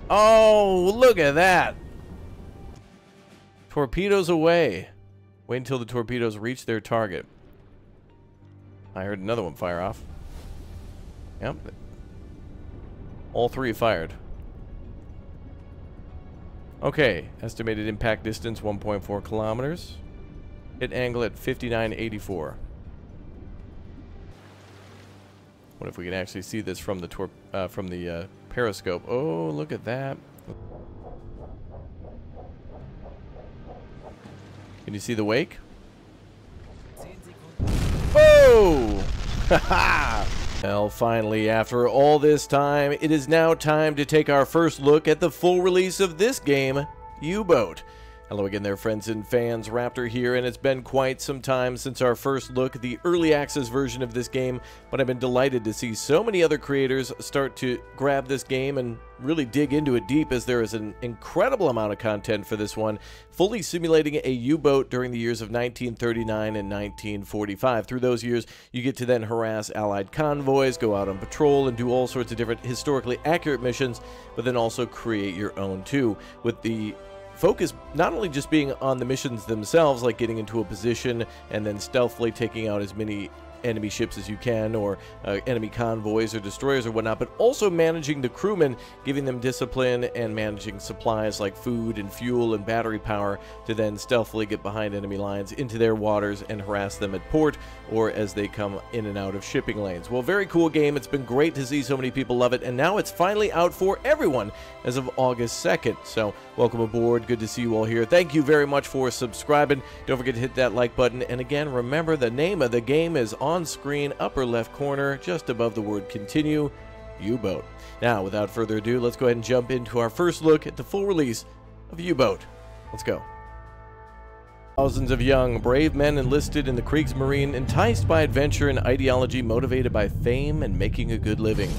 Oh, look at that. Torpedoes away. Wait until the torpedoes reach their target. I heard another one fire off. Yep. All three fired. Okay, estimated impact distance 1.4 kilometers. Hit angle at 5984. What if we can actually see this from the periscope? Oh, look at that. Can you see the wake? Oh! Haha! Well, finally, after all this time, it is now time to take our first look at the full release of this game, U-Boat. Hello again there, friends and fans. Raptor here, and it's been quite some time since our first look at the early access version of this game, but I've been delighted to see so many other creators start to grab this game and really dig into it deep, as there is an incredible amount of content for this one, fully simulating a U-boat during the years of 1939 and 1945. Through those years, you get to then harass Allied convoys, go out on patrol, and do all sorts of different historically accurate missions, but then also create your own too, with the focus not only just being on the missions themselves, like getting into a position and then stealthily taking out as many enemy ships as you can, or enemy convoys or destroyers or whatnot, but also managing the crewmen, giving them discipline and managing supplies like food and fuel and battery power to then stealthily get behind enemy lines into their waters and harass them at port or as they come in and out of shipping lanes. Well, very cool game. It's been great to see so many people love it, and now it's finally out for everyone as of August 2nd. So welcome aboard. Good to see you all here. Thank you very much for subscribing. Don't forget to hit that like button, and again, remember the name of the game is on screen, upper left corner, just above the word continue, U-Boat. Now, without further ado, let's go ahead and jump into our first look at the full release of U-Boat. Let's go. Thousands of young, brave men enlisted in the Kriegsmarine, enticed by adventure and ideology, motivated by fame and making a good living.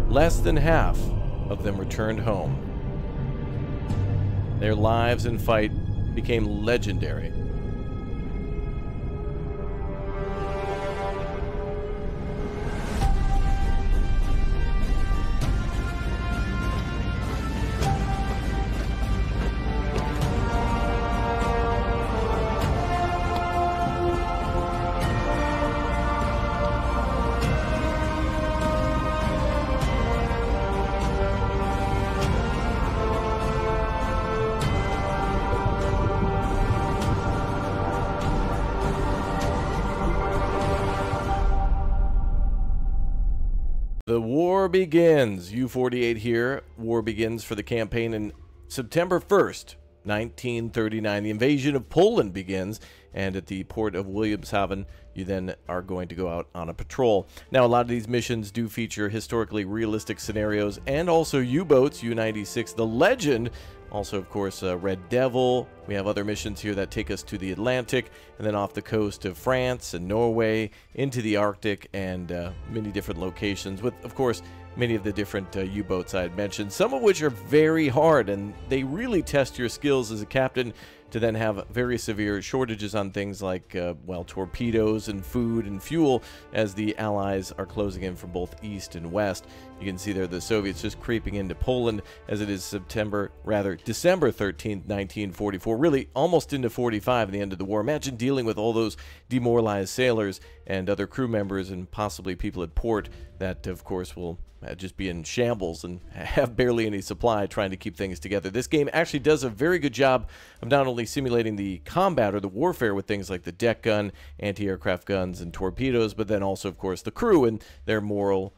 Less than half of them returned home. Their lives in fight became legendary. The war begins. U-48 here. War begins for the campaign in September 1st, 1939. The invasion of Poland begins, and at the port of Wilhelmshaven, you then are going to go out on a patrol. Now, a lot of these missions do feature historically realistic scenarios and also U-boats, U-96, the Legend. Also, of course, Red Devil. We have other missions here that take us to the Atlantic and then off the coast of France and Norway into the Arctic and many different locations with, of course, many of the different U-boats I had mentioned, some of which are very hard, and they really test your skills as a captain to then have very severe shortages on things like, well, torpedoes and food and fuel as the Allies are closing in from both east and west. You can see there the Soviets just creeping into Poland as it is December 13th, 1944, really almost into 45, the end of the war. Imagine dealing with all those demoralized sailors and other crew members and possibly people at port that, of course, will just be in shambles and have barely any supply trying to keep things together. This game actually does a very good job of not only simulating the combat or the warfare with things like the deck gun, anti-aircraft guns, and torpedoes, but then also, of course, the crew and their moral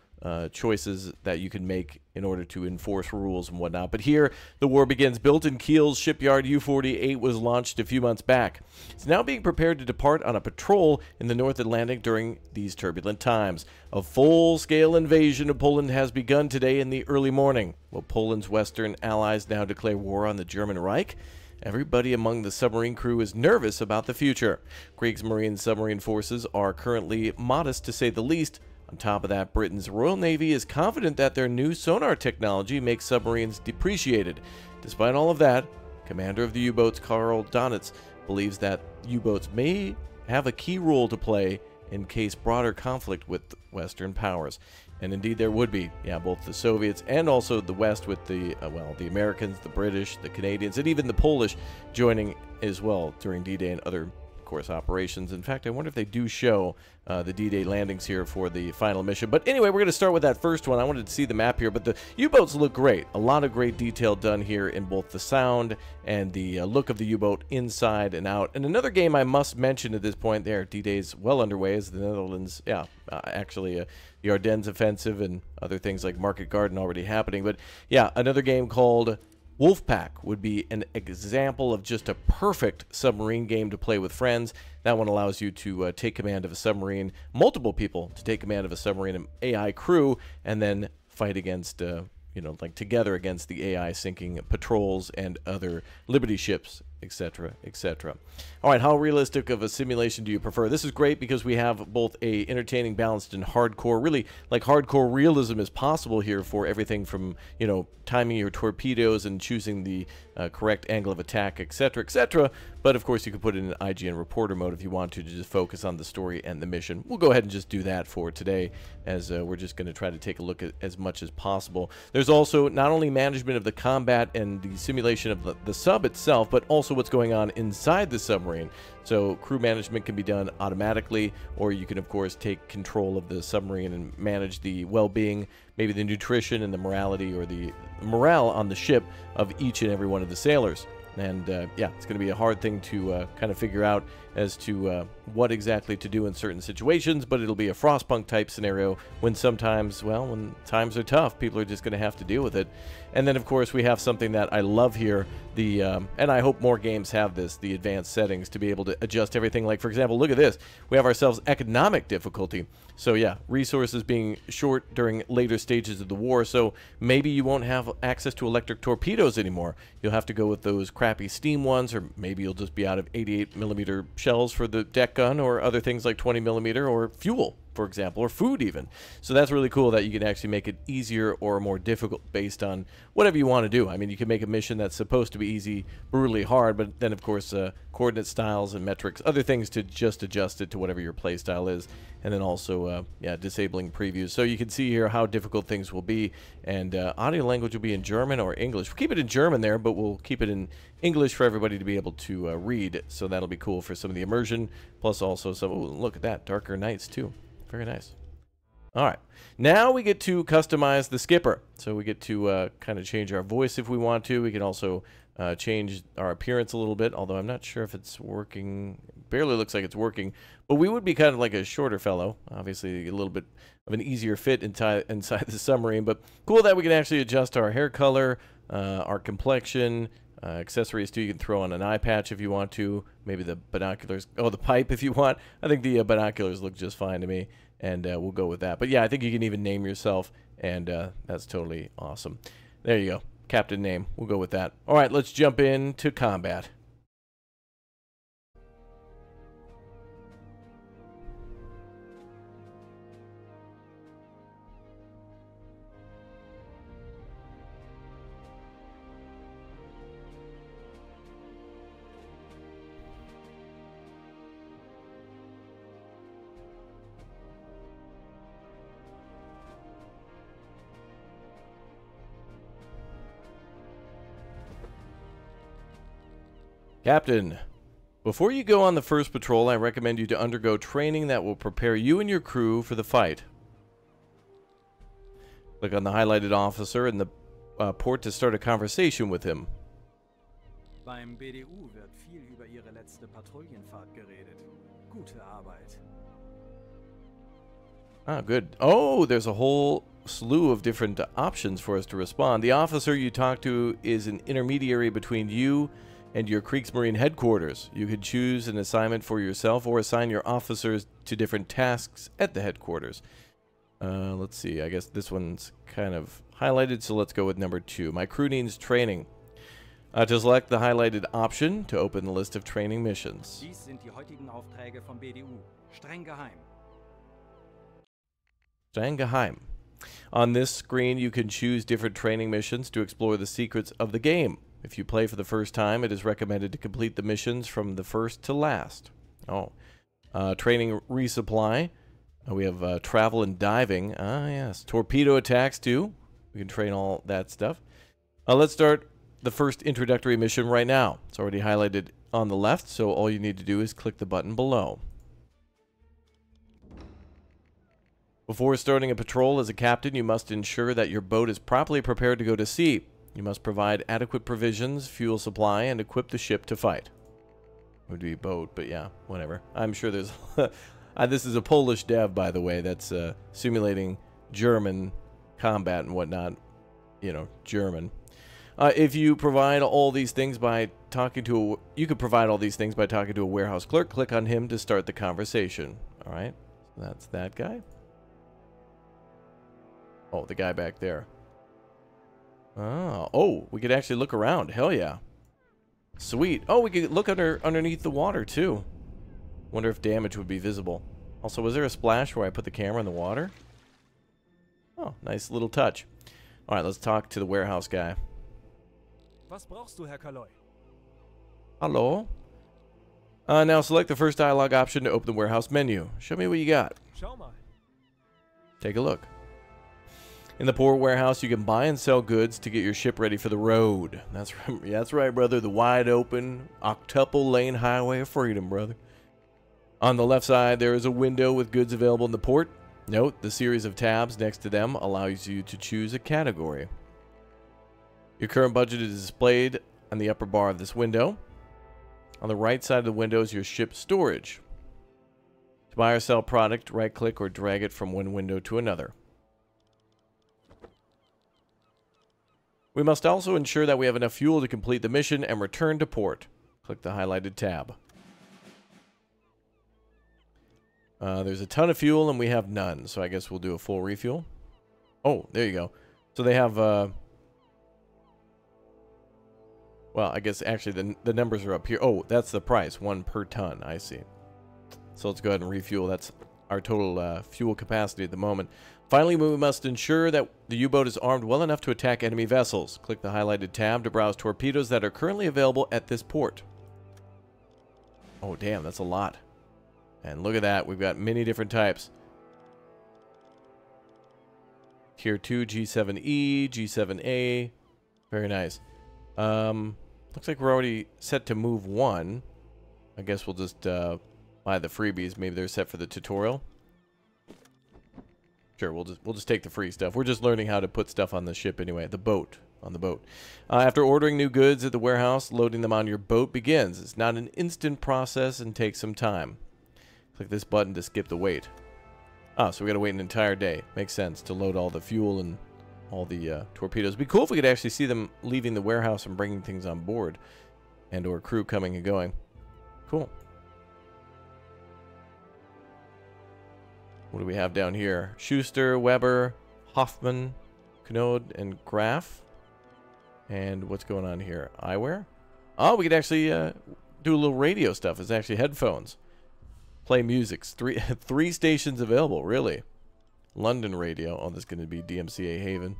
choices that you can make in order to enforce rules and whatnot. But here, the war begins. Built in Kiel's shipyard, U-48 was launched a few months back. It's now being prepared to depart on a patrol in the North Atlantic during these turbulent times. A full-scale invasion of Poland has begun today in the early morning. Will Poland's Western allies now declare war on the German Reich? Everybody among the submarine crew is nervous about the future. Kriegsmarine submarine forces are currently modest, to say the least, On top of that, Britain's Royal Navy is confident that their new sonar technology makes submarines depreciated. Despite all of that, commander of the U-boats Karl Donitz believes that U-boats may have a key role to play in case broader conflict with Western powers. And indeed there would be, yeah, both the Soviets and also the West with the, the Americans, the British, the Canadians, and even the Polish joining as well during D-Day and other, of course, operations. In fact, I wonder if they do show the D-Day landings here for the final mission. But anyway, we're going to start with that first one. I wanted to see the map here, but the U-boats look great. A lot of great detail done here in both the sound and the look of the U-boat inside and out. And another game I must mention at this point there, D-Day's well underway, is the Netherlands, actually the Ardennes offensive and other things like Market Garden already happening. But yeah, another game called Wolfpack would be an example of just a perfect submarine game to play with friends. That one allows you to take command of a submarine, multiple people to take command of a submarine and AI crew, and then fight against, like together against the AI sinking patrols and other Liberty ships, etc., etc. All right, how realistic of a simulation do you prefer? This is great because we have both a entertaining, balanced, and hardcore, really like hardcore realism is possible here for everything from, timing your torpedoes and choosing the correct angle of attack, etc., etc. But of course, you can put it in IGN reporter mode if you want to just focus on the story and the mission. We'll go ahead and just do that for today, as we're just going to try to take a look at as much as possible. There's also not only management of the combat and the simulation of the sub itself, but also what's going on inside the submarine. So crew management can be done automatically, or you can of course take control of the submarine and manage the well-being, maybe the nutrition and the morality, or the morale on the ship of each and every one of the sailors. And yeah, it's going to be a hard thing to kind of figure out as to what exactly to do in certain situations, but it'll be a Frostpunk type scenario when sometimes, well, when times are tough, people are just going to have to deal with it. And then of course we have something that I love here, the and I hope more games have this, the advanced settings, to be able to adjust everything. Like for example, look at this, we have ourselves economic difficulty. So yeah, resources being short during later stages of the war, so maybe you won't have access to electric torpedoes anymore. You'll have to go with those crappy steam ones, or maybe you'll just be out of 88mm shells for the deck gun, or other things like 20mm, or fuel, for example, or food even. So that's really cool that you can actually make it easier or more difficult based on whatever you want to do. I mean, you can make a mission that's supposed to be easy, brutally hard, but then of course coordinate styles and metrics, other things to just adjust it to whatever your play style is. And then also, disabling previews. So you can see here how difficult things will be. And audio language will be in German or English. We'll keep it in German there, but we'll keep it in English for everybody to be able to read. So that'll be cool for some of the immersion. Plus also some, ooh, look at that, darker nights too. Very nice. All right, now we get to customize the skipper. So we get to kind of change our voice if we want to. We can also change our appearance a little bit, although I'm not sure if it's working. Barely looks like it's working, but we would be kind of like a shorter fellow, obviously a little bit of an easier fit inside the submarine. But cool that we can actually adjust our hair color, our complexion, accessories too. You can throw on an eye patch if you want to, maybe the binoculars, the pipe if you want. I think the binoculars look just fine to me, and we'll go with that. But yeah, I think you can even name yourself, and that's totally awesome. There you go, captain name, we'll go with that. All right, let's jump into combat. Captain, before you go on the first patrol, I recommend you to undergo training that will prepare you and your crew for the fight. Click on the highlighted officer in the port to start a conversation with him. Beim BDU wird viel über Ihre letzte Patrouillenfahrt geredet. Gute Arbeit. Ah, good. Oh, there's a whole slew of different options for us to respond. The officer you talk to is an intermediary between you and your Kriegsmarine headquarters. You could choose an assignment for yourself or assign your officers to different tasks at the headquarters. Let's see, I guess this one's kind of highlighted, so let's go with number 2. My crew needs training. To select the highlighted option to open the list of training missions. Dies sind die heutigen Aufträge vom BDU. Streng geheim. Streng geheim. On this screen, you can choose different training missions to explore the secrets of the game. If you play for the first time, it is recommended to complete the missions from the first to last. Oh. Training resupply. We have travel and diving. Ah, yes. Torpedo attacks, too. We can train all that stuff. Let's start the first introductory mission right now. It's already highlighted on the left, so all you need to do is click the button below. Before starting a patrol as a captain, you must ensure that your boat is properly prepared to go to sea. You must provide adequate provisions, fuel supply, and equip the ship to fight. It would be boat, but yeah, whatever. I'm sure there's... this is a Polish dev, by the way, that's simulating German combat and whatnot. You know, German. If you provide all these things by talking to a... You could provide all these things by talking to a warehouse clerk. Click on him to start the conversation. Alright, so that's that guy. Oh, the guy back there. Oh, we could actually look around. Hell yeah. Sweet. Oh, we could look underneath the water, too. Wonder if damage would be visible. Also, was there a splash where I put the camera in the water? Oh, nice little touch. Alright, let's talk to the warehouse guy. Was brauchst du, Herr Kaloi? Hello. Now select the first dialogue option to open the warehouse menu. Show me what you got. Schau mal. Take a look. In the port warehouse, you can buy and sell goods to get your ship ready for the road. That's right, brother. The wide open, octuple lane highway of freedom, brother. On the left side, there is a window with goods available in the port. Note, the series of tabs next to them allows you to choose a category. Your current budget is displayed on the upper bar of this window. On the right side of the window is your ship storage. To buy or sell product, right-click or drag it from one window to another. We must also ensure that we have enough fuel to complete the mission and return to port. Click the highlighted tab. There's a ton of fuel and we have none, so I guess we'll do a full refuel. Oh, there you go. So they have, well, I guess actually the numbers are up here. Oh, that's the price, 1 per ton, I see. So let's go ahead and refuel. That's our total fuel capacity at the moment. Finally, we must ensure that the U-boat is armed well enough to attack enemy vessels. Click the highlighted tab to browse torpedoes that are currently available at this port. Oh, damn, that's a lot. And look at that, we've got many different types. Tier 2, G7E, G7A. Very nice. Looks like we're already set to move 1. I guess we'll just buy the freebies. Maybe they're set for the tutorial. Sure, we'll just take the free stuff. We're just learning how to put stuff on the ship anyway. The boat. On the boat. After ordering new goods at the warehouse, loading them on your boat begins. It's not an instant process and takes some time. Click this button to skip the wait. Ah, so we gotta wait an entire day. Makes sense to load all the fuel and all the torpedoes. It'd be cool if we could actually see them leaving the warehouse and bringing things on board. And or crew coming and going. Cool. What do we have down here? Schuster, Weber, Hoffman, Knode, and Graf. And what's going on here? Eyewear? Oh, we could actually do a little radio stuff. It's actually headphones. Play music. Three stations available, really. London radio. Oh, this is going to be DMCA Haven.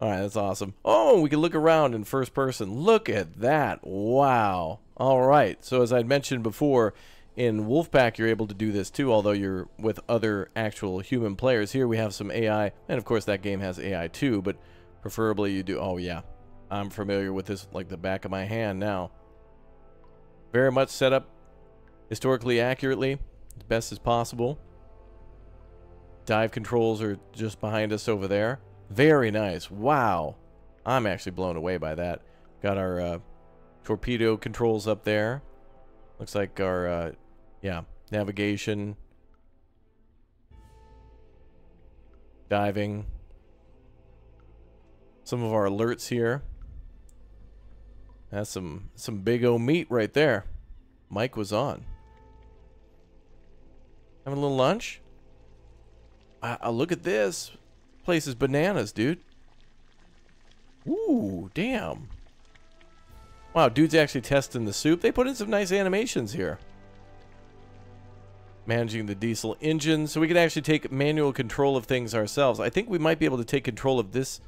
Alright, that's awesome. Oh, we can look around in first person. Look at that. Wow. Alright, so as I'd mentioned before, in Wolfpack you're able to do this too, although you're with other actual human players. Here we have some AI, and of course that game has AI too, but preferably you do... Oh yeah, I'm familiar with this like the back of my hand now. Very much set up historically accurately, as best as possible. Dive controls are just behind us over there. Very nice. Wow. I'm actually blown away by that. Got our torpedo controls up there. Looks like our, yeah, navigation. Diving. Some of our alerts here. That's some big O meat right there. Mike was on. Having a little lunch? Look at this. Place is bananas, dude. Ooh, damn. Well, Wow, dude's actually testing the soup. They put in some nice animations here. Managing the diesel engine. So we can actually take manual control of things ourselves. I think we might be able to take control of this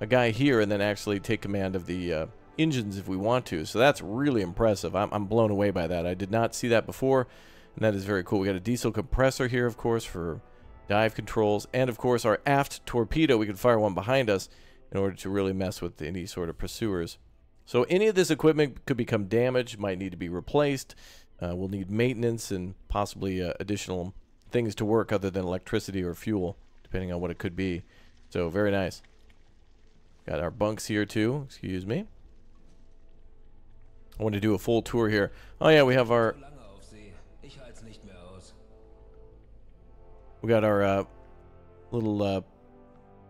guy here and then actually take command of the engines if we want to. So that's really impressive. I'm blown away by that. I did not see that before, and that is very cool. We got a diesel compressor here, of course, for dive controls, and of course our aft torpedo. We can fire one behind us in order to really mess with any sort of pursuers. So any of this equipment could become damaged, might need to be replaced. We'll need maintenance and possibly additional things to work other than electricity or fuel, depending on what it could be. So very nice. Got our bunks here too. Excuse me. I want to do a full tour here. Oh yeah, we have our... We got our little...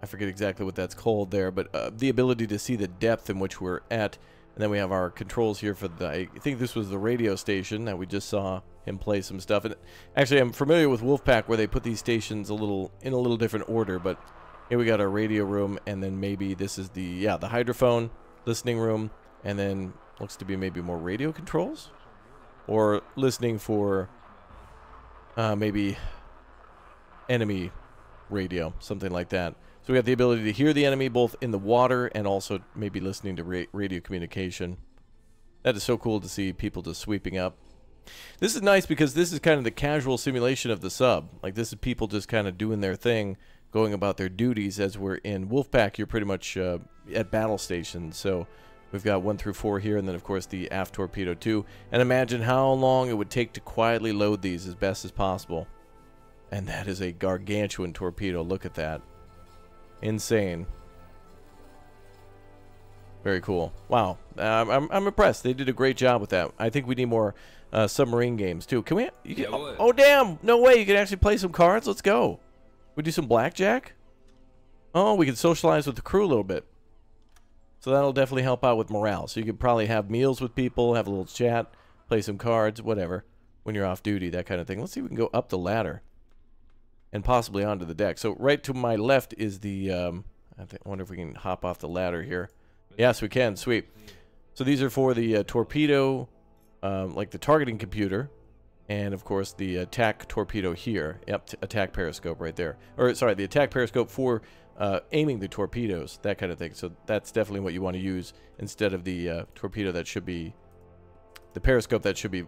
I forget exactly what that's called there, but the ability to see the depth in which we're at. And then we have our controls here for the... I think this was the radio station that we just saw him play some stuff. And actually, I'm familiar with Wolfpack where they put these stations in a little different order, but here we got our radio room, and then maybe this is the hydrophone listening room, and then looks to be maybe more radio controls or listening for maybe enemy radio, something like that. So we have the ability to hear the enemy both in the water and also maybe listening to radio communication. That is so cool to see people just sweeping up. This is nice because this is kind of the casual simulation of the sub. Like, this is people just kind of doing their thing, going about their duties. As we're in Wolfpack, you're pretty much at battle stations. So we've got 1 through 4 here, and then of course the aft torpedo too. And imagine how long it would take to quietly load these as best as possible. And that is a gargantuan torpedo. Look at that. Insane. Very cool. Wow. I'm impressed. They did a great job with that. I think we need more submarine games too. Can we? You can, oh damn! No way. You can actually play some cards. Let's go. We do some blackjack. Oh, we can socialize with the crew a little bit. So that'll definitely help out with morale. So you could probably have meals with people, have a little chat, play some cards, whatever, when you're off duty, that kind of thing. Let's see if we can go up the ladder and possibly onto the deck. So right to my left is the, I wonder if we can hop off the ladder here. Yes, we can. Sweet. So these are for the torpedo, like the targeting computer, and of course the attack torpedo here. Yep, attack periscope right there. Or sorry, the attack periscope for aiming the torpedoes, that kind of thing. So that's definitely what you want to use instead of the torpedo that should be, the periscope that should be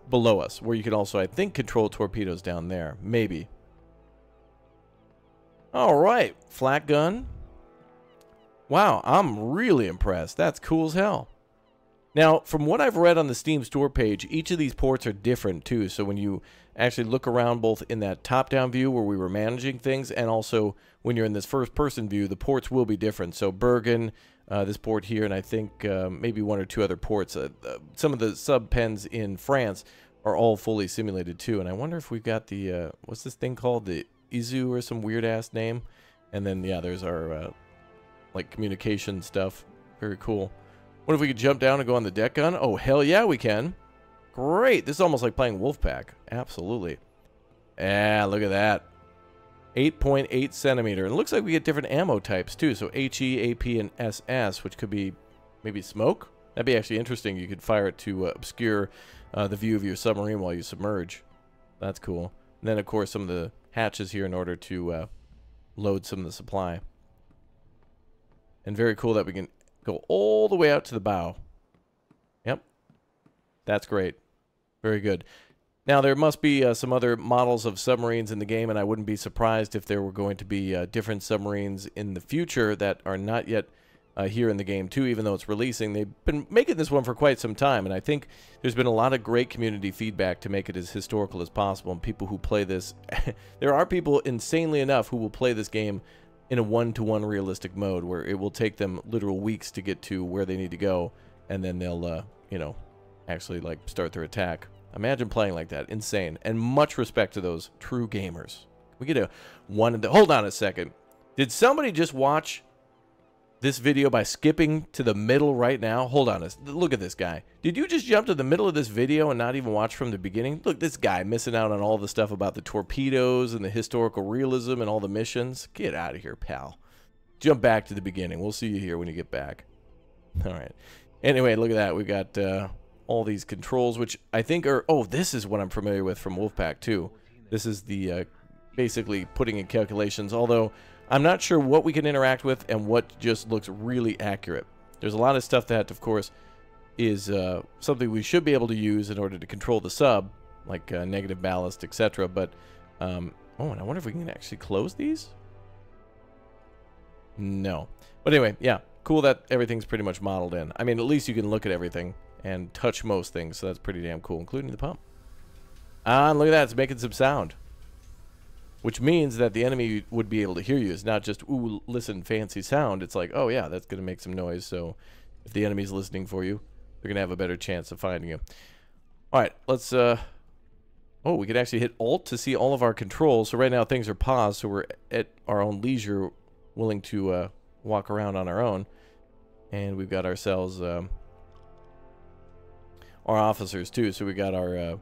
below us, where you can also, I think, control torpedoes down there. Maybe. All right, flak gun. Wow, I'm really impressed. That's cool as hell. Now, from what I've read on the Steam store page, each of these ports are different too. So when you actually look around both in that top-down view where we were managing things and also when you're in this first-person view, the ports will be different. So Bergen, this port here, and I think maybe 1 or 2 other ports. Some of the sub-pens in France are all fully simulated too. And I wonder if we've got the, what's this thing called? The Izu or some weird-ass name. And then, yeah, there's our, like, communication stuff. Very cool. What if we could jump down and go on the deck gun? Oh, hell yeah, we can. Great. This is almost like playing Wolfpack. Absolutely. Yeah, look at that. 8.8 centimeter. It looks like we get different ammo types, too. So HE, AP, and SS, which could be maybe smoke. That'd be actually interesting. You could fire it to obscure the view of your submarine while you submerge. That's cool. And then, of course, some of the hatches here in order to load some of the supply. And very cool that we can go all the way out to the bow. Yep. That's great. Very good. Now, there must be some other models of submarines in the game, and I wouldn't be surprised if there were going to be different submarines in the future that are not yet here in the game, too, even though it's releasing. They've been making this one for quite some time, and I think there's been a lot of great community feedback to make it as historical as possible, and people who play this... there are people, insanely enough, who will play this game in a one-to-one realistic mode where it will take them literal weeks to get to where they need to go, and then they'll, you know, actually, like, start their attack. Imagine playing like that. Insane. And much respect to those true gamers. We get a one... Hold on a second. Did somebody just watch this video by skipping to the middle right now? Hold on. Look at this guy. Did you just jump to the middle of this video and not even watch from the beginning? Look, this guy missing out on all the stuff about the torpedoes and the historical realism and all the missions. Get out of here, pal. Jump back to the beginning. We'll see you here when you get back. All right. Anyway, look at that. We've got all these controls, which I think are... Oh, this is what I'm familiar with from Wolfpack 2. This is the basically putting in calculations, although I'm not sure what we can interact with and what just looks really accurate. There's a lot of stuff that, of course, is something we should be able to use in order to control the sub, like negative ballast, etc. But, oh, and I wonder if we can actually close these? No. But anyway, yeah, cool that everything's pretty much modeled in. I mean, at least you can look at everything and touch most things, so that's pretty damn cool, including the pump. Ah, and look at that, it's making some sound. Which means that the enemy would be able to hear you. It's not just, ooh, listen, fancy sound. It's like, oh yeah, that's going to make some noise, so if the enemy's listening for you, they're going to have a better chance of finding you. Alright, let's, oh, we could actually hit Alt to see all of our controls. So right now things are paused, so we're at our own leisure, willing to walk around on our own. And we've got ourselves our officers too. So we got our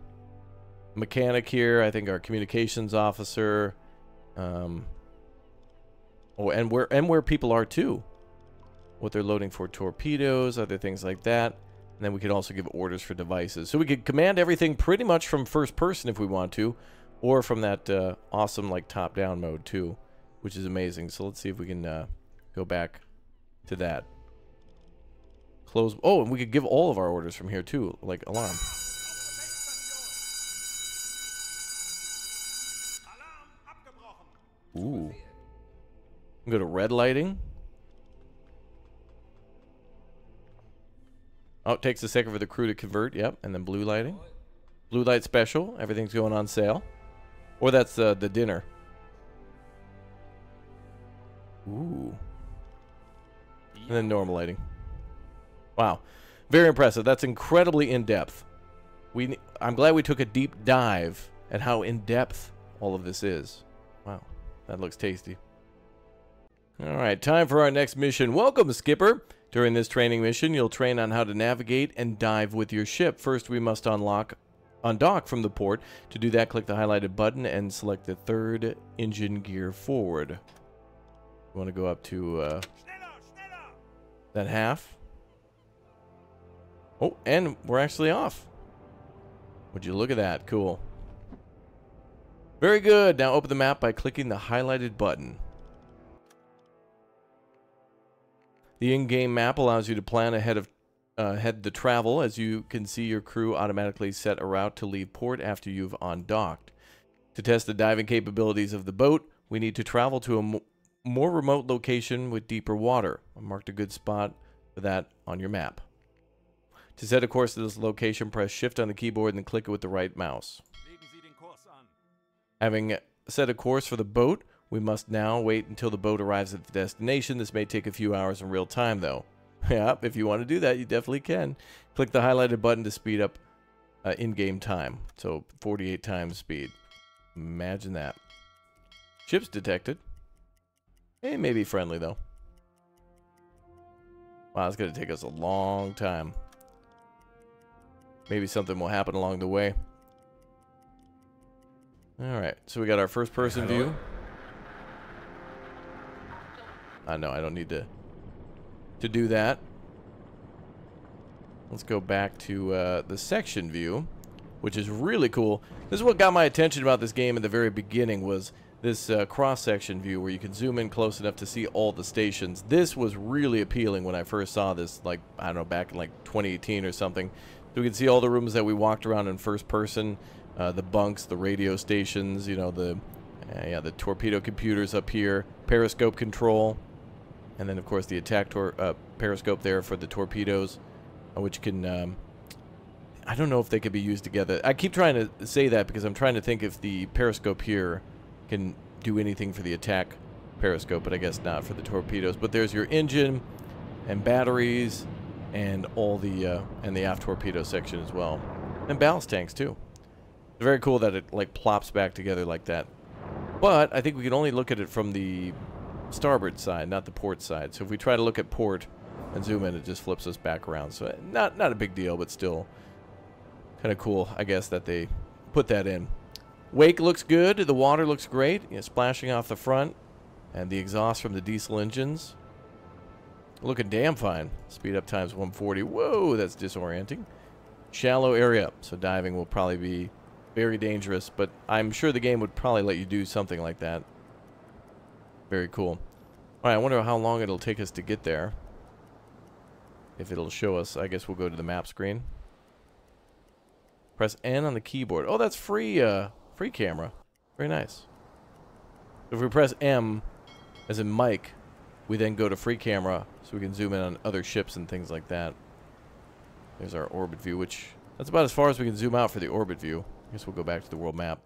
mechanic here, I think our communications officer, oh, and where people are too, what they're loading for torpedoes, other things like that. And then we could also give orders for devices. So we could command everything pretty much from first person if we want to, or from that awesome like top-down mode too, which is amazing. So let's see if we can go back to that. Close. Oh, and we could give all of our orders from here too, like alarm. Ooh. Go to red lighting. Oh, it takes a second for the crew to convert. Yep, and then blue lighting. Blue light special. Everything's going on sale. Or that's the dinner. Ooh. And then normal lighting. Wow. Very impressive. That's incredibly in-depth. I'm glad we took a deep dive at how in-depth all of this is. Wow. That looks tasty. Alright, time for our next mission. Welcome, Skipper! During this training mission, you'll train on how to navigate and dive with your ship. First, we must undock from the port. To do that, click the highlighted button and select the third engine gear forward. You want to go up to that half. Oh, and we're actually off. Would you look at that? Cool. Very good. Now open the map by clicking the highlighted button. The in-game map allows you to plan ahead the travel. As you can see, your crew automatically set a route to leave port after you've undocked. To test the diving capabilities of the boat, we need to travel to a more remote location with deeper water. I marked a good spot for that on your map. To set a course to this location, press Shift on the keyboard and click it with the right mouse. Having set a course for the boat, we must now wait until the boat arrives at the destination. This may take a few hours in real time, though. Yeah, if you want to do that, you definitely can. Click the highlighted button to speed up in-game time. So 48 times speed. Imagine that. Ships detected. It may be friendly, though. Wow, it's going to take us a long time. Maybe something will happen along the way. Alright, so we got our first person view. No, I don't need to do that. Let's go back to the section view, which is really cool. This is what got my attention about this game in the very beginning, was this cross-section view where you can zoom in close enough to see all the stations. This was really appealing when I first saw this, like, I don't know, back in like 2018 or something. So we can see all the rooms that we walked around in first person. The bunks, the radio stations, you know, the torpedo computers up here, periscope control, and then of course the attack periscope there for the torpedoes, which can, I don't know if they could be used together. I keep trying to say that because I'm trying to think if the periscope here can do anything for the attack periscope, but I guess not for the torpedoes. But there's your engine and batteries and all the and the aft torpedo section as well, and ballast tanks too. It's very cool that it like plops back together like that. But I think we can only look at it from the starboard side, not the port side. So if we try to look at port and zoom in, it just flips us back around. So not a big deal, but still kind of cool, I guess, that they put that in. Wake looks good. The water looks great, you know, splashing off the front, and the exhaust from the diesel engines. Looking damn fine. Speed up times 140. Whoa, that's disorienting. Shallow area, so diving will probably be very dangerous, but I'm sure the game would probably let you do something like that. Very cool. Alright, I wonder how long it'll take us to get there. If it'll show us, I guess we'll go to the map screen. Press N on the keyboard. Oh, that's free camera. Very nice. If we press M, as in Mike, we then go to free camera, so we can zoom in on other ships and things like that. There's our orbit view, which, that's about as far as we can zoom out for the orbit view. I guess we'll go back to the world map.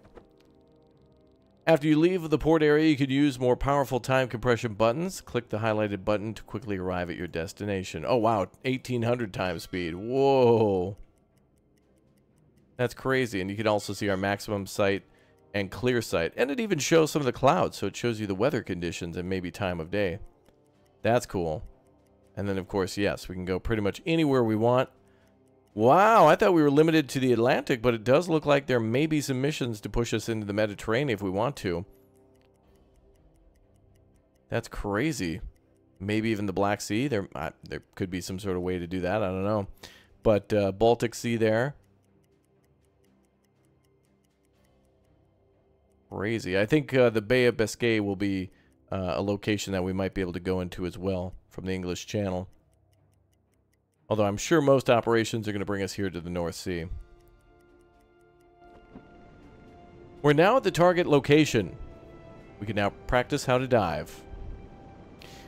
After you leave the port area, you could use more powerful time compression buttons. Click the highlighted button to quickly arrive at your destination. Oh, wow. 1,800 times speed. Whoa. That's crazy. And you can also see our maximum sight and clear sight. And it even shows some of the clouds, so it shows you the weather conditions and maybe time of day. That's cool. And then, of course, yes, we can go pretty much anywhere we want. Wow, I thought we were limited to the Atlantic, but it does look like there may be some missions to push us into the Mediterranean if we want to. That's crazy. Maybe even the Black Sea. There could be some sort of way to do that. I don't know. But Baltic Sea there. Crazy. I think the Bay of Biscay will be a location that we might be able to go into as well from the English Channel. Although I'm sure most operations are going to bring us here to the North Sea. We're now at the target location. We can now practice how to dive.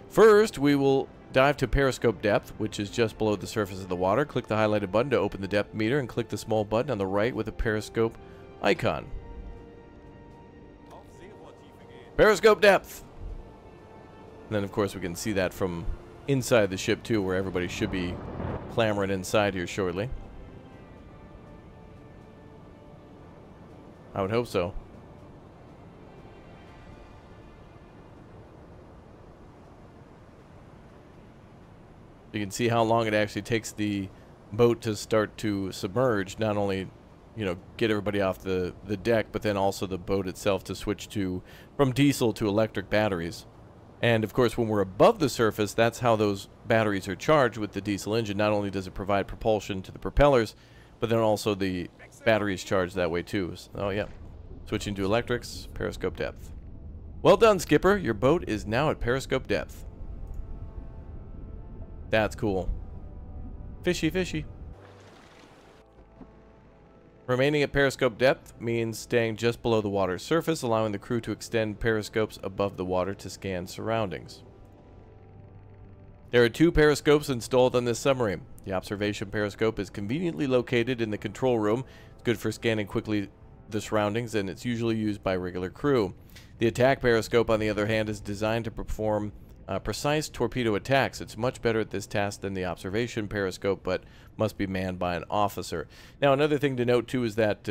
First, we will dive to periscope depth, which is just below the surface of the water. Click the highlighted button to open the depth meter and click the small button on the right with a periscope icon. Periscope depth! And then, of course, we can see that from inside the ship, too, where everybody should be clamoring inside here shortly. I would hope so. You can see how long it actually takes the boat to start to submerge. Not only, you know, get everybody off the deck, but then also the boat itself to switch to from diesel to electric batteries. And of course, when we're above the surface, that's how those batteries are charged with the diesel engine. Not only does it provide propulsion to the propellers, but then also the battery is charged that way too. Oh yeah. Switching to electrics, periscope depth. Well done, Skipper. Your boat is now at periscope depth. That's cool. Fishy, fishy. Remaining at periscope depth means staying just below the water's surface, allowing the crew to extend periscopes above the water to scan surroundings. There are 2 periscopes installed on this submarine. The observation periscope is conveniently located in the control room. It's good for scanning quickly the surroundings, and it's usually used by regular crew. The attack periscope, on the other hand, is designed to perform precise torpedo attacks. It's much better at this task than the observation periscope, but must be manned by an officer. Now, another thing to note, too, is that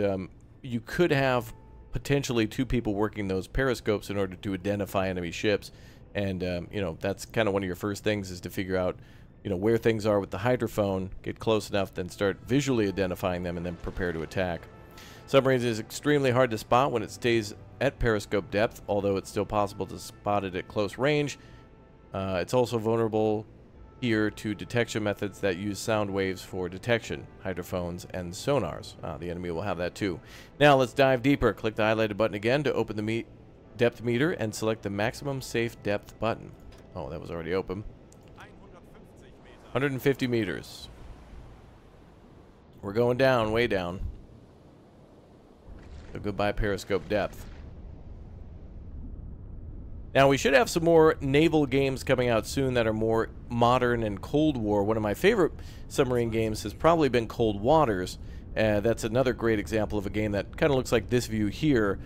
you could have potentially 2 people working those periscopes in order to identify enemy ships. And, you know, that's kind of one of your first things, is to figure out, you know, where things are with the hydrophone, get close enough, then start visually identifying them, and then prepare to attack. Submarines is extremely hard to spot when it stays at periscope depth, although it's still possible to spot it at close range. It's also vulnerable here to detection methods that use sound waves for detection, hydrophones, and sonars. The enemy will have that too. Now let's dive deeper. Click the highlighted button again to open the depth meter and select the maximum safe depth button. Oh, that was already open. 150 meters. We're going down, way down. So goodbye periscope depth. Now, we should have some more naval games coming out soon that are more modern and Cold War. One of my favorite submarine games has probably been Cold Waters. That's another great example of a game that kind of looks like this view here,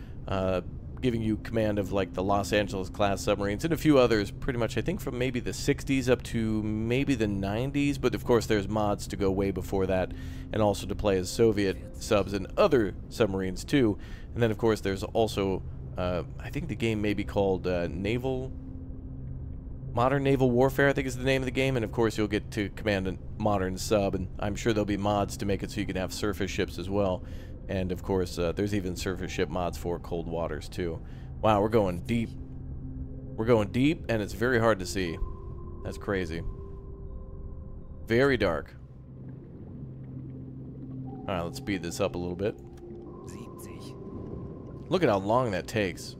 giving you command of like the Los Angeles class submarines and a few others, pretty much I think from maybe the 60s up to maybe the 90s, but of course there's mods to go way before that, and also to play as Soviet subs and other submarines too. And then of course there's also I think the game may be called Modern Naval Warfare, I think is the name of the game, and of course you'll get to command a modern sub, and I'm sure there'll be mods to make it so you can have surface ships as well. And of course there's even surface ship mods for Cold Waters too. Wow, we're going deep. We're going deep, and it's very hard to see. That's crazy. Very dark. Alright, let's speed this up a little bit. 70. Look at how long that takes.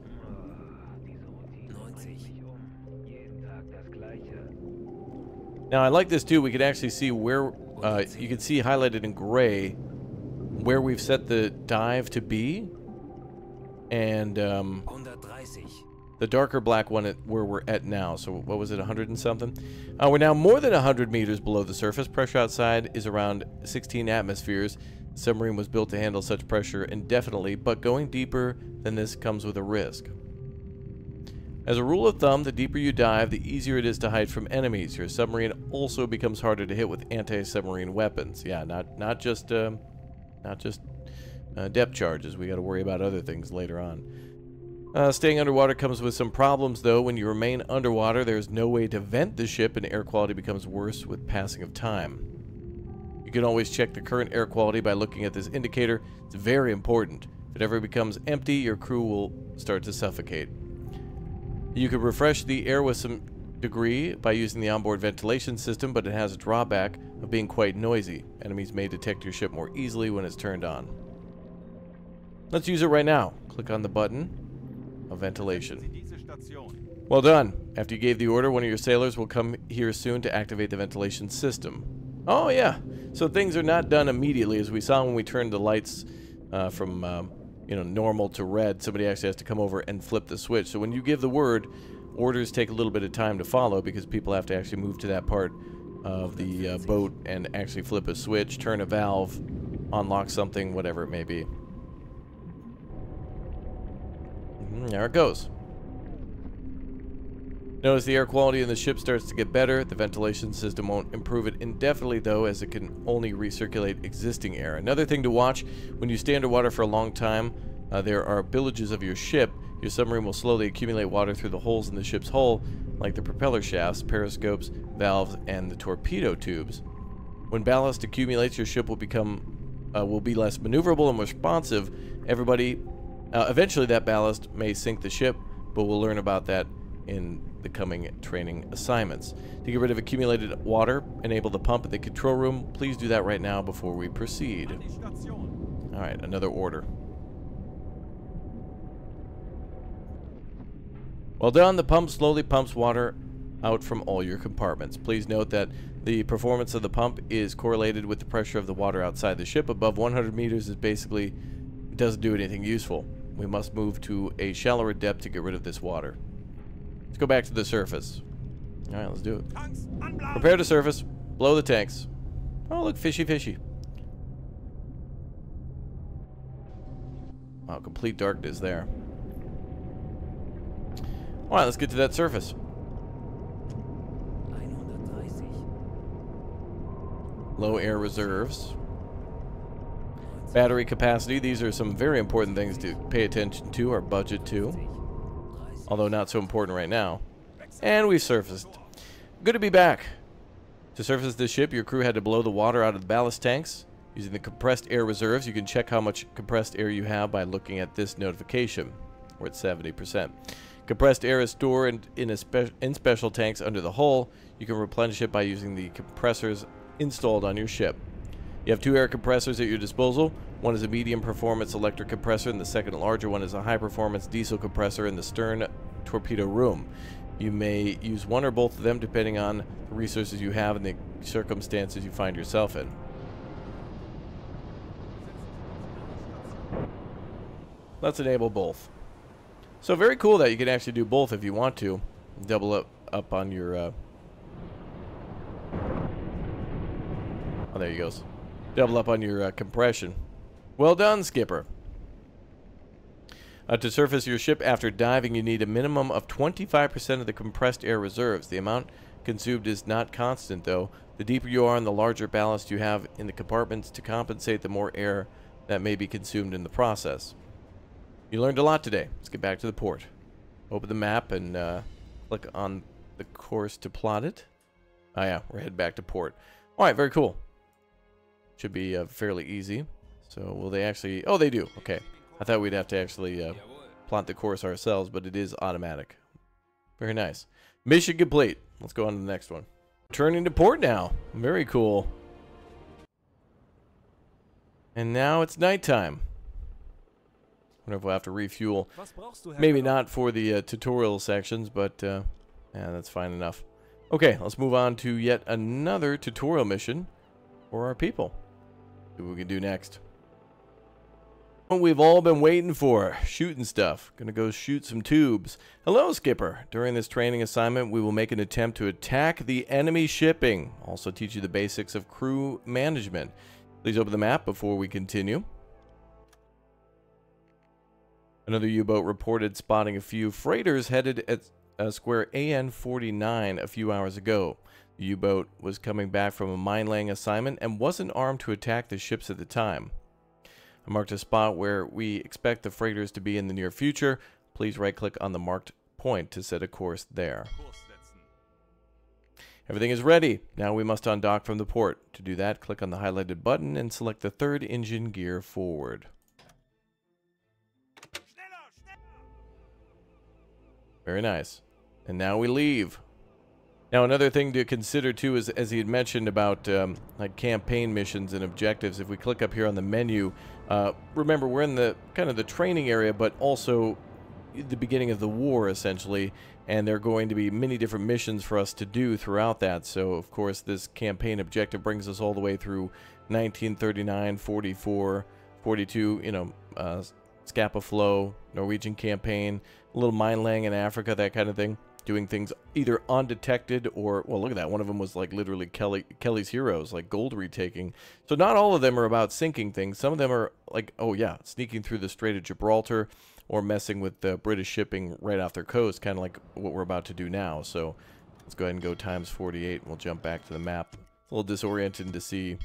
90. Now, I like this too. We can actually see where, you can see highlighted in gray where we've set the dive to be. And, 130. the darker black one at where we're at now. So what was it, 100 and something? We're now more than 100 meters below the surface. Pressure outside is around 16 atmospheres. The submarine was built to handle such pressure indefinitely, but going deeper than this comes with a risk. As a rule of thumb, the deeper you dive, the easier it is to hide from enemies. Your submarine also becomes harder to hit with anti-submarine weapons. Yeah, not just depth charges. We got to worry about other things later on. Staying underwater comes with some problems, though. When you remain underwater, there's no way to vent the ship, and air quality becomes worse with passing of time. You can always check the current air quality by looking at this indicator. It's very important. If it ever becomes empty, your crew will start to suffocate. You can refresh the air with some degree by using the onboard ventilation system, but it has a drawback of being quite noisy. Enemies may detect your ship more easily when it's turned on. Let's use it right now. Click on the button of ventilation. Well done. After you gave the order, one of your sailors will come here soon to activate the ventilation system. Oh yeah, so things are not done immediately, as we saw when we turned the lights from normal to red. Somebody actually has to come over and flip the switch. So when you give the word, orders take a little bit of time to follow, because people have to actually move to that part of the boat and actually flip a switch, turn a valve, unlock something, whatever it may be. There it goes. Notice the air quality in the ship starts to get better. The ventilation system won't improve it indefinitely, though, as it can only recirculate existing air. Another thing to watch, when you stay underwater for a long time, there are billages of your ship. Your submarine will slowly accumulate water through the holes in the ship's hull, like the propeller shafts, periscopes, valves, and the torpedo tubes. When ballast accumulates, your ship will be less maneuverable and responsive. Eventually that ballast may sink the ship, but we'll learn about that in the coming training assignments. To get rid of accumulated water, enable the pump in the control room. Please do that right now before we proceed. Alright, another order. Well done. The pump slowly pumps water out from all your compartments. Please note that the performance of the pump is correlated with the pressure of the water outside the ship. Above 100 meters is basically doesn't do anything useful. We must move to a shallower depth to get rid of this water. Let's go back to the surface. Alright, let's do it. Prepare to surface. Blow the tanks. Oh, look, fishy, fishy. Wow, complete darkness there. Alright, let's get to that surface. 130. Low air reserves. Battery capacity. These are some very important things to pay attention to, or budget to. Although not so important right now. And we've surfaced. Good to be back. To surface this ship, your crew had to blow the water out of the ballast tanks. Using the compressed air reserves, you can check how much compressed air you have by looking at this notification. We're at 70%. Compressed air is stored in special tanks under the hull. You can replenish it by using the compressors installed on your ship. You have two air compressors at your disposal. One is a medium performance electric compressor, and the second larger one is a high performance diesel compressor in the stern torpedo room. You may use one or both of them depending on the resources you have and the circumstances you find yourself in. Let's enable both. So very cool that you can actually do both if you want to. Double up on your oh, there he goes. Double up on your compression. Well done, Skipper. To surface your ship after diving, you need a minimum of 25% of the compressed air reserves. The amount consumed is not constant, though. The deeper you are and the larger ballast you have in the compartments to compensate, the more air that may be consumed in the process. You learned a lot today. Let's get back to the port. Open the map and click on the course to plot it. Oh yeah, we're heading back to port. Alright, very cool. Should be fairly easy. So will they actually... Oh, they do. Okay. I thought we'd have to actually plot the course ourselves, but it is automatic. Very nice. Mission complete. Let's go on to the next one. Turning to port now. Very cool. And now it's nighttime. Wonder if we'll have to refuel. Maybe not for the tutorial sections, but yeah, that's fine enough. Okay, let's move on to yet another tutorial mission for our people. See what we can do next. What we've all been waiting for, shooting stuff. Gonna go shoot some tubes. Hello, Skipper. During this training assignment, we will make an attempt to attack the enemy shipping. Also teach you the basics of crew management. Please open the map before we continue. Another U-boat reported spotting a few freighters headed at square AN-49 a few hours ago. The U-boat was coming back from a mine-laying assignment and wasn't armed to attack the ships at the time. I marked a spot where we expect the freighters to be in the near future. Please right-click on the marked point to set a course there. Everything is ready. Now we must undock from the port. To do that, click on the highlighted button and select the third engine gear forward. Very nice. And now we leave. Now another thing to consider too is, as he had mentioned about like campaign missions and objectives, if we click up here on the menu, remember we're in the kind of the training area, but also the beginning of the war essentially, and there are going to be many different missions for us to do throughout that. So of course this campaign objective brings us all the way through 1939, 44, 42, you know, Scapa Flow, Norwegian campaign, a little mine laying in Africa, that kind of thing. Doing things either undetected or, well, look at that. One of them was like literally Kelly's Heroes, like gold retaking. So not all of them are about sinking things. Some of them are like, oh yeah, sneaking through the Strait of Gibraltar or messing with the British shipping right off their coast, kind of like what we're about to do now. So let's go ahead and go times 48 and we'll jump back to the map. It's a little disorienting to see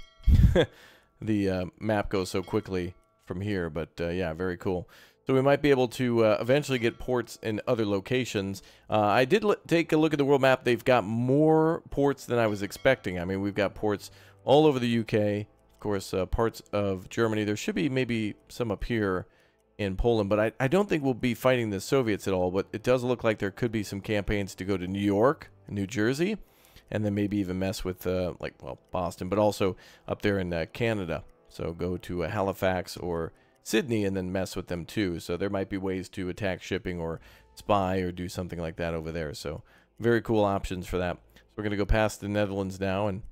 the map go so quickly from here, but yeah, very cool. So we might be able to eventually get ports in other locations. I did take a look at the world map. They've got more ports than I was expecting. I mean, we've got ports all over the UK, of course, parts of Germany. There should be maybe some up here in Poland, but I don't think we'll be fighting the Soviets at all. But it does look like there could be some campaigns to go to New York and New Jersey, and then maybe even mess with, like, well, Boston, but also up there in Canada. So go to Halifax or Sydney and then mess with them too. So there might be ways to attack shipping or spy or do something like that over there. So very cool options for that. So we're going to go past the Netherlands now and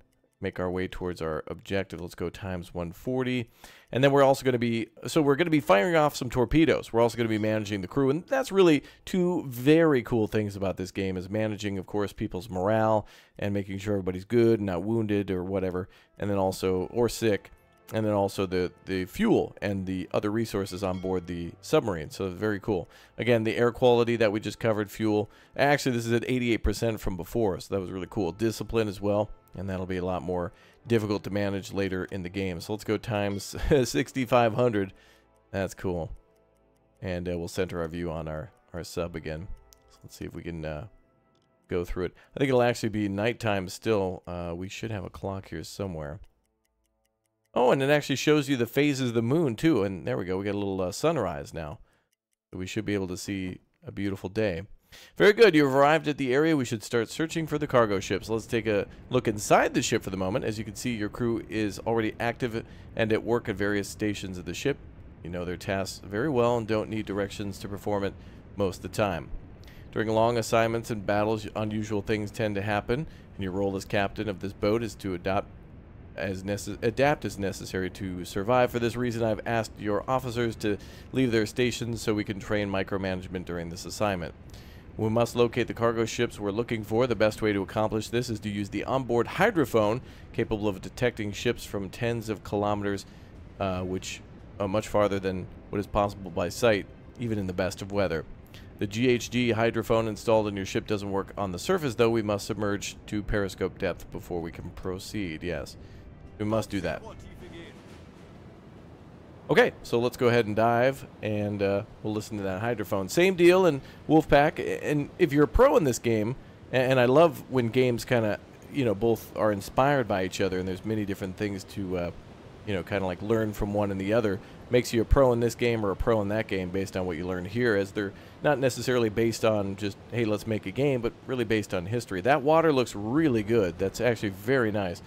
make our way towards our objective. Let's go times 140. And then we're also going to be, so we're going to be firing off some torpedoes. We're also going to be managing the crew. And that's really two very cool things about this game, is managing, of course, people's morale and making sure everybody's good and not wounded or whatever. And then also, or sick. And then also the fuel and the other resources on board the submarine. So very cool. Again, the air quality that we just covered, fuel. Actually, this is at 88% from before, so that was really cool. Discipline as well, and that'll be a lot more difficult to manage later in the game. So let's go times 6,500. That's cool. And we'll center our view on our sub again. So let's see if we can go through it. I think it'll actually be nighttime still. We should have a clock here somewhere. Oh, and it actually shows you the phases of the moon, too. And there we go. We got a little sunrise now. So we should be able to see a beautiful day. Very good. You've arrived at the area. We should start searching for the cargo ships. Let's take a look inside the ship for the moment. As you can see, your crew is already active and at work at various stations of the ship. You know their tasks very well and don't need directions to perform it most of the time. During long assignments and battles, unusual things tend to happen, and your role as captain of this boat is to adapt as necessary to survive. For this reason, I've asked your officers to leave their stations so we can train micromanagement during this assignment. We must locate the cargo ships we're looking for. The best way to accomplish this is to use the onboard hydrophone, capable of detecting ships from tens of kilometers, which are much farther than what is possible by sight, even in the best of weather. The GHD hydrophone installed in your ship doesn't work on the surface, though. We must submerge to periscope depth before we can proceed. Yes. We must do that. Okay, so let's go ahead and dive, and we'll listen to that hydrophone. Same deal in Wolfpack, and if you're a pro in this game, and I love when games kind of, you know, both are inspired by each other, and there's many different things to, you know, kind of like learn from one and the other. makes you a pro in this game or a pro in that game based on what you learn here, as they're not necessarily based on just, hey, let's make a game, but really based on history. That water looks really good. That's actually very nice.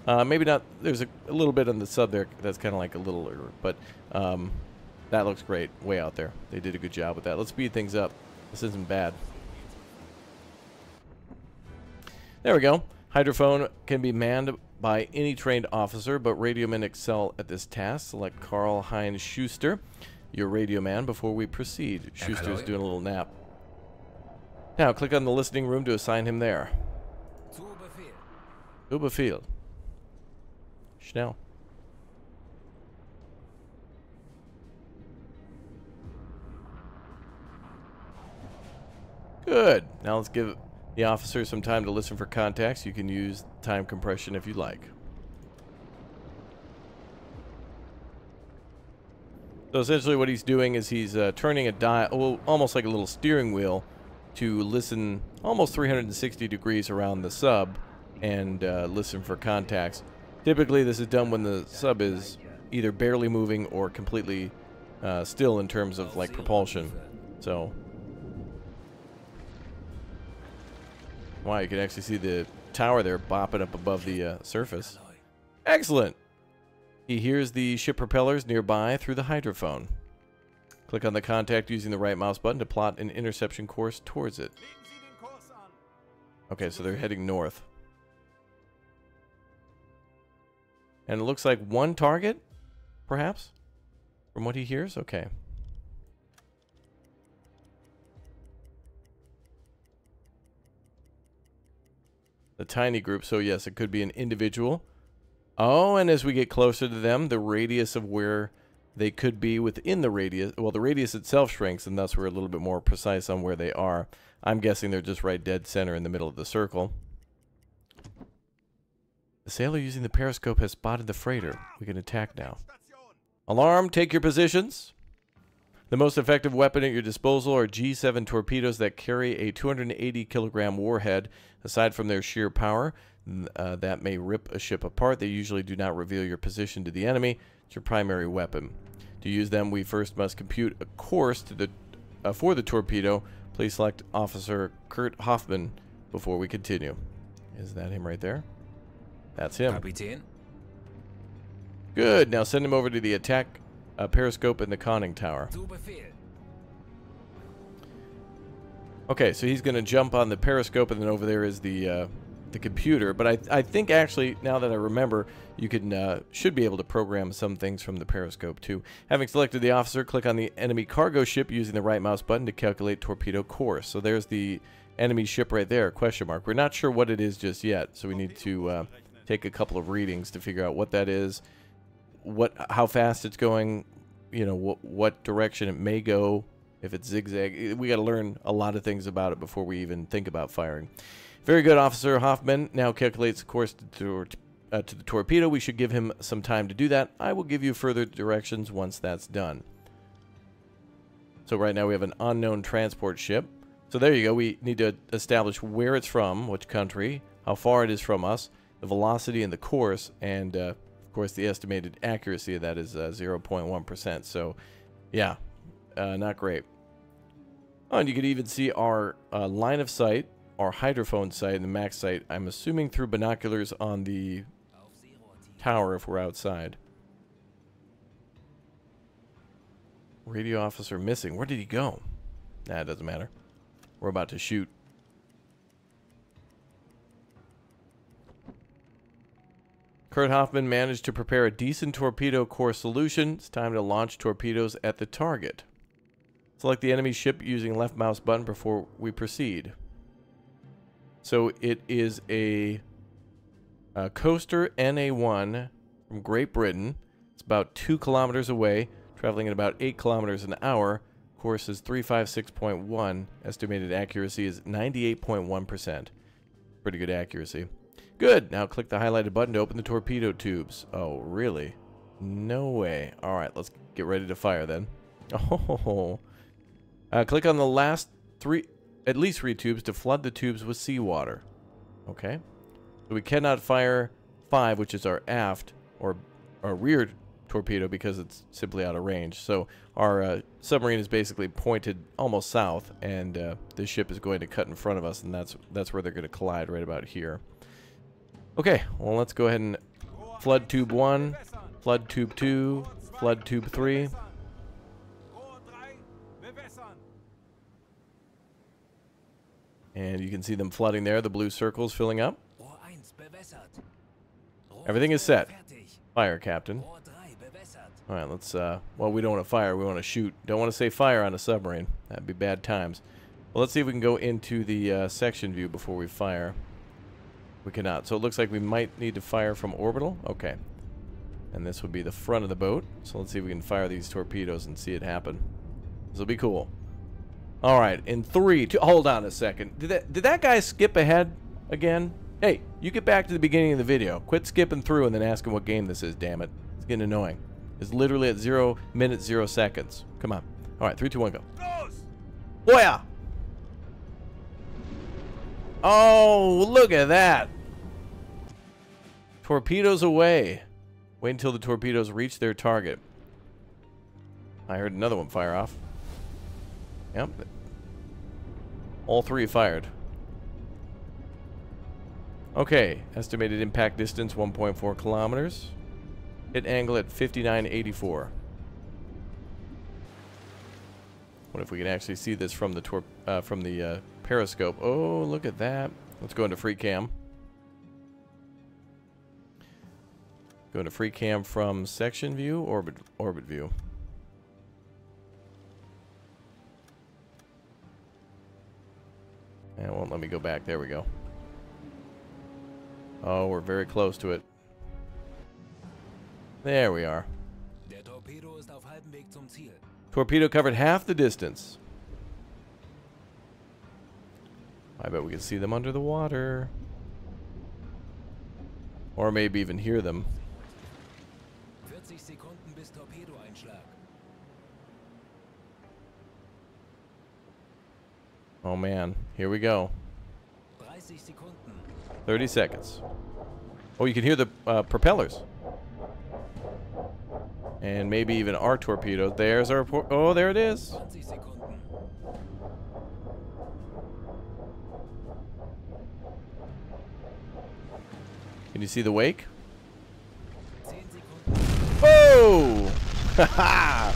Maybe not, there's a little bit on the sub there that's kind of like a little, but that looks great way out there. They did a good job with that. Let's speed things up. This isn't bad. There we go. Hydrophone can be manned by any trained officer, but radiomen excel at this task. Select Karl Heinz Schuster, your radio man, before we proceed. Schuster's doing a little nap. Now, click on the listening room to assign him there. Zu Befehl. Schnell. Good. Now let's give the officer some time to listen for contacts. You can use time compression if you like. So essentially what he's doing is he's turning a dial, almost like a little steering wheel, to listen almost 360 degrees around the sub and listen for contacts. Typically this is done when the sub is either barely moving or completely still in terms of like propulsion. So wow, you can actually see the tower there bopping up above the surface. Excellent! He hears the ship propellers nearby through the hydrophone. Click on the contact using the right mouse button to plot an interception course towards it. Okay, so they're heading north. And it looks like one target, perhaps? From what he hears? Okay. The tiny group, so yes, it could be an individual. Oh, and as we get closer to them, the radius of where they could be within the radius, well, the radius itself shrinks, and thus we're a little bit more precise on where they are. I'm guessing they're just right dead center in the middle of the circle. The sailor using the periscope has spotted the freighter. We can attack now. Alarm, take your positions. The most effective weapon at your disposal are G7 torpedoes that carry a 280 kilogram warhead. Aside from their sheer power, that may rip a ship apart, they usually do not reveal your position to the enemy. It's your primary weapon. To use them, we first must compute a course to the for the torpedo. Please select Officer Kurt Hoffman before we continue. Is that him right there? That's him. Kapitän. Good. Now send him over to the attack periscope in the conning tower. Zu Befehl. Okay, so he's going to jump on the periscope, and then over there is the computer. But I think actually, now that I remember, you can should be able to program some things from the periscope too. Having selected the officer, click on the enemy cargo ship using the right mouse button to calculate torpedo course. So there's the enemy ship right there, question mark. We're not sure what it is just yet, so we need to take a couple of readings to figure out what that is, how fast it's going, you know, what direction it may go. If it's zigzag, we got to learn a lot of things about it before we even think about firing. Very good, Officer Hoffman. Now calculates the course to the torpedo. We should give him some time to do that. I will give you further directions once that's done. So right now we have an unknown transport ship. So there you go. We need to establish where it's from, which country, how far it is from us, the velocity and the course, and of course the estimated accuracy of that is 0.1%. So yeah. Not great. Oh, and you could even see our line of sight, our hydrophone sight, and the max sight. I'm assuming through binoculars on the tower if we're outside. Radio officer missing. Where did he go? Nah, it doesn't matter. We're about to shoot. Kurt Hoffman managed to prepare a decent torpedo course solution. It's time to launch torpedoes at the target. Select the enemy ship using left mouse button before we proceed. So it is a coaster NA1 from Great Britain. It's about 2 kilometers away, traveling at about 8 kilometers an hour. Course is 356.1. Estimated accuracy is 98.1%. Pretty good accuracy. Good. Now click the highlighted button to open the torpedo tubes. Oh, really? No way. All right, let's get ready to fire then. Oh. Click on the last at least three tubes to flood the tubes with seawater. Okay. So we cannot fire 5, which is our aft or our rear torpedo because it's simply out of range. So our submarine is basically pointed almost south, and this ship is going to cut in front of us, and that's where they're going to collide, right about here. Okay, well, let's go ahead and flood tube 1, flood tube 2, flood tube 3. And you can see them flooding there, the blue circles filling up. Everything is set. Fire, Captain. Alright, let's, well, we don't want to fire, we want to shoot. Don't want to say fire on a submarine. That'd be bad times. Well, let's see if we can go into the section view before we fire. We cannot. So it looks like we might need to fire from orbital. Okay. And this would be the front of the boat. So let's see if we can fire these torpedoes and see it happen. This will be cool. Alright, in 3, 2, hold on a second. Did that guy skip ahead again? Hey, you get back to the beginning of the video. Quit skipping through and then asking what game this is, damn it. It's getting annoying. It's literally at 0 minutes, 0 seconds. Come on. Alright, 3, 2, 1, go. Booyah! Oh, look at that. Torpedoes away. Wait until the torpedoes reach their target. I heard another one fire off. Yep. All 3 fired. Okay, estimated impact distance 1.4 kilometers. Hit angle at 5984. What if we can actually see this from the periscope? Oh, look at that. Let's go into free cam. Go into free cam from section view, orbit view. And it won't let me go back. There we go. Oh, we're very close to it. There we are. Torpedo covered half the distance. I bet we can see them under the water. Or maybe even hear them. Oh man, here we go. 30 seconds. Oh, you can hear the propellers. And maybe even our torpedo. There's our... Oh, there it is. Can you see the wake? Oh! Haha!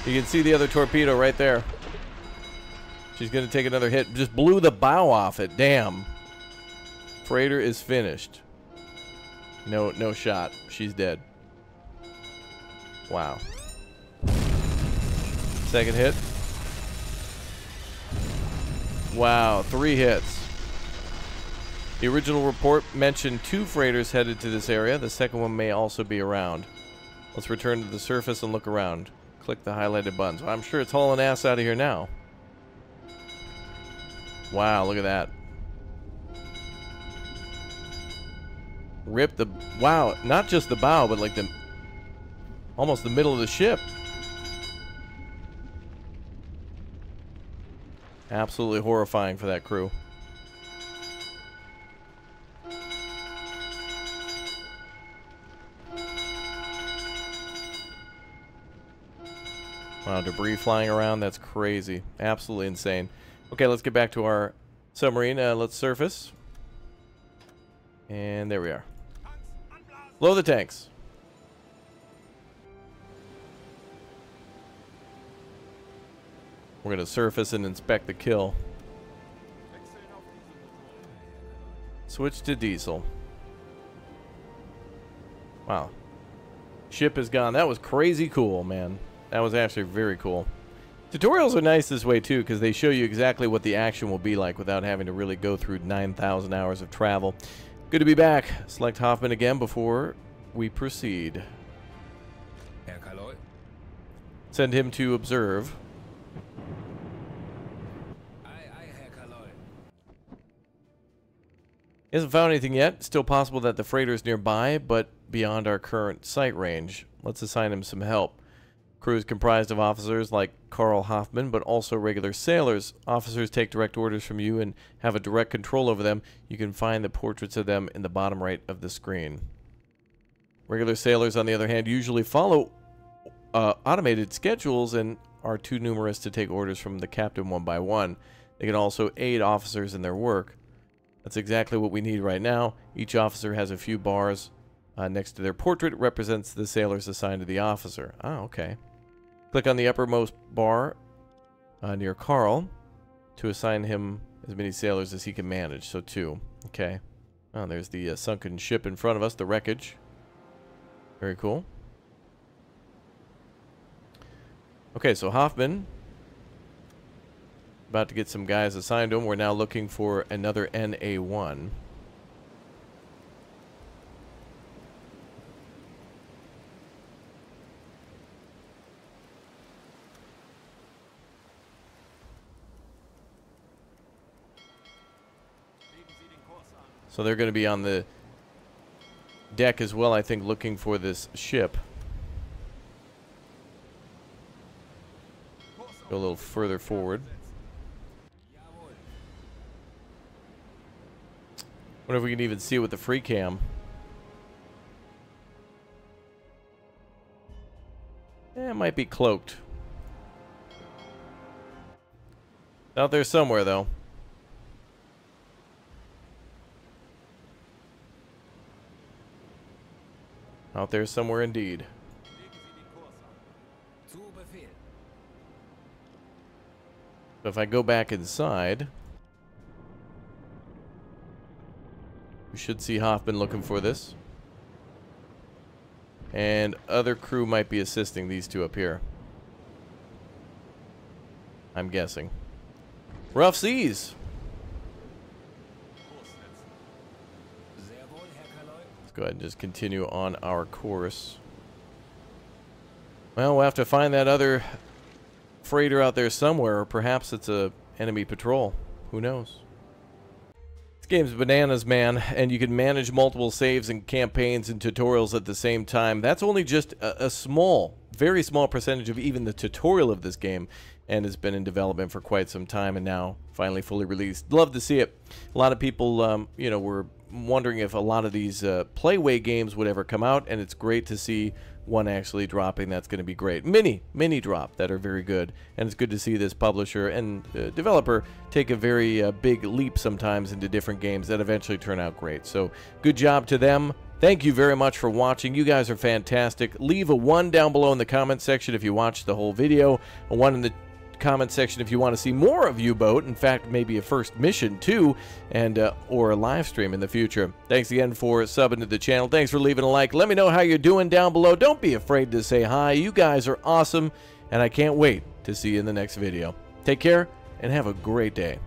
You can see the other torpedo right there. She's going to take another hit. Just blew the bow off it. Damn. Freighter is finished. No shot. She's dead. Wow. Second hit. Wow, 3 hits. The original report mentioned 2 freighters headed to this area. The second one may also be around. Let's return to the surface and look around. Click the highlighted buttons. Well, I'm sure it's hauling ass out of here now. Wow, look at that. Rip the... Wow, not just the bow, but like the... almost the middle of the ship. Absolutely horrifying for that crew. Wow, debris flying around. That's crazy. Absolutely insane. Okay, let's get back to our submarine. Let's surface. And there we are. Blow the tanks. We're going to surface and inspect the kill. Switch to diesel. Wow. Ship is gone. That was crazy cool, man. That was actually very cool. Tutorials are nice this way too, because they show you exactly what the action will be like without having to really go through 9,000 hours of travel. Good to be back. Select Hoffman again before we proceed. Send him to observe. He hasn't found anything yet. Still possible that the freighter is nearby, but beyond our current sight range. Let's assign him some help. Crew is comprised of officers like Carl Hoffman, but also regular sailors. Officers take direct orders from you and have a direct control over them. You can find the portraits of them in the bottom right of the screen. Regular sailors, on the other hand, usually follow automated schedules and are too numerous to take orders from the captain one by one. They can also aid officers in their work. That's exactly what we need right now. Each officer has a few bars next to their portrait. It represents the sailors assigned to the officer. Ah, okay. Click on the uppermost bar near Carl to assign him as many sailors as he can manage. So 2. Okay. Oh, there's the sunken ship in front of us, the wreckage. Very cool. Okay, so Hoffman, about to get some guys assigned to him. We're now looking for another NA1. So they're going to be on the deck as well, I think, looking for this ship. Go a little further forward. Wonder if we can even see it with the free cam. Yeah, it might be cloaked. Out there somewhere, though. Out there somewhere indeed. So if I go back inside, we should see Hoffman looking for this. And other crew might be assisting these two up here. I'm guessing. Rough seas. Go ahead and just continue on our course. Well, we'll have to find that other freighter out there somewhere, or perhaps it's a enemy patrol. Who knows? This game's bananas, man, and you can manage multiple saves and campaigns and tutorials at the same time. That's only just a small, very small percentage of even the tutorial of this game, and has been in development for quite some time, and now finally fully released. Love to see it. A lot of people, you know, were wondering if a lot of these playway games would ever come out, and it's great to see one actually dropping. That's going to be great. Mini drop that are very good, and it's good to see this publisher and developer take a very big leap sometimes into different games that eventually turn out great. So good job to them. Thank you very much for watching. You guys are fantastic. Leave a 1 down below in the comment section if you watched the whole video, a 1 in the comment section if you want to see more of U-Boat, in fact maybe a first mission too, and or a live stream in the future. Thanks again for subbing to the channel. Thanks for leaving a like. Let me know how you're doing down below. Don't be afraid to say hi. You guys are awesome, and I can't wait to see you in the next video. Take care and have a great day.